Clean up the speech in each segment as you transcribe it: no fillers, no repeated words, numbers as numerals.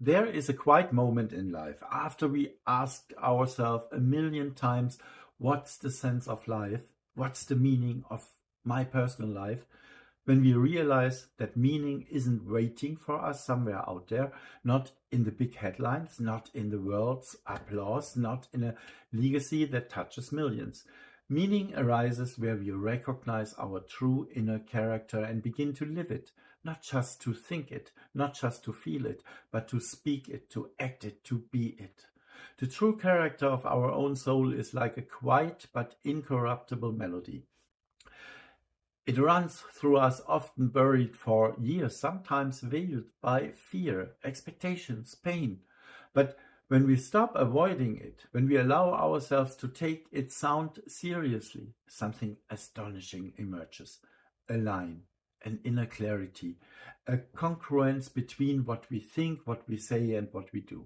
There is a quiet moment in life after we ask ourselves a million times, what's the sense of life? What's the meaning of my personal life? When we realize that meaning isn't waiting for us somewhere out there, not in the big headlines, not in the world's applause, not in a legacy that touches millions. Meaning arises where we recognize our true inner character and begin to live it, not just to think it, not just to feel it, but to speak it, to act it, to be it. The true character of our own soul is like a quiet but incorruptible melody. It runs through us, often buried for years, sometimes veiled by fear, expectations, pain. But when we stop avoiding it, when we allow ourselves to take its sound seriously, something astonishing emerges. A line, an inner clarity, a congruence between what we think, what we say, and what we do.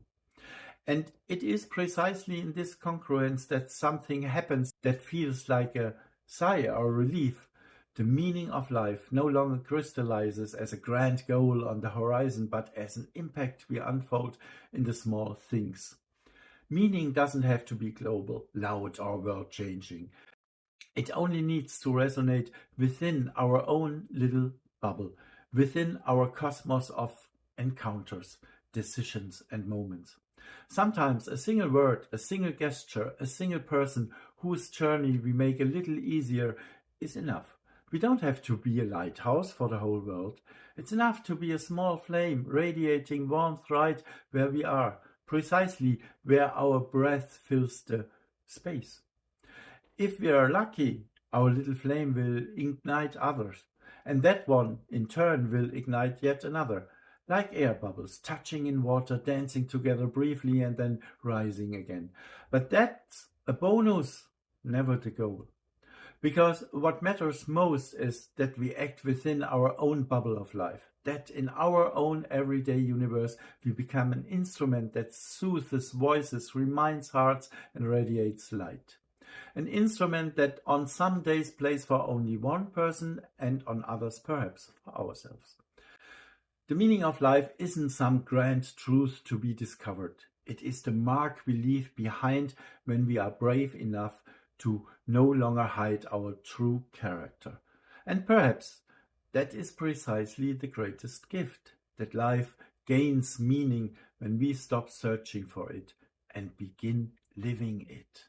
And it is precisely in this congruence that something happens that feels like a sigh or relief. The meaning of life no longer crystallizes as a grand goal on the horizon, but as an impact we unfold in the small things. Meaning doesn't have to be global, loud, or world-changing. It only needs to resonate within our own little bubble, within our cosmos of encounters, decisions, and moments. Sometimes a single word, a single gesture, a single person whose journey we make a little easier is enough. We don't have to be a lighthouse for the whole world. It's enough to be a small flame radiating warmth right where we are, precisely where our breath fills the space. If we are lucky, our little flame will ignite others, and that one in turn will ignite yet another, like air bubbles touching in water, dancing together briefly and then rising again. But that's a bonus, never the goal. Because what matters most is that we act within our own bubble of life, that in our own everyday universe we become an instrument that soothes voices, reminds hearts, and radiates light. An instrument that on some days plays for only one person and on others perhaps for ourselves. The meaning of life isn't some grand truth to be discovered. It is the mark we leave behind when we are brave enough to no longer hide our true character. And perhaps that is precisely the greatest gift, that life gains meaning when we stop searching for it and begin living it.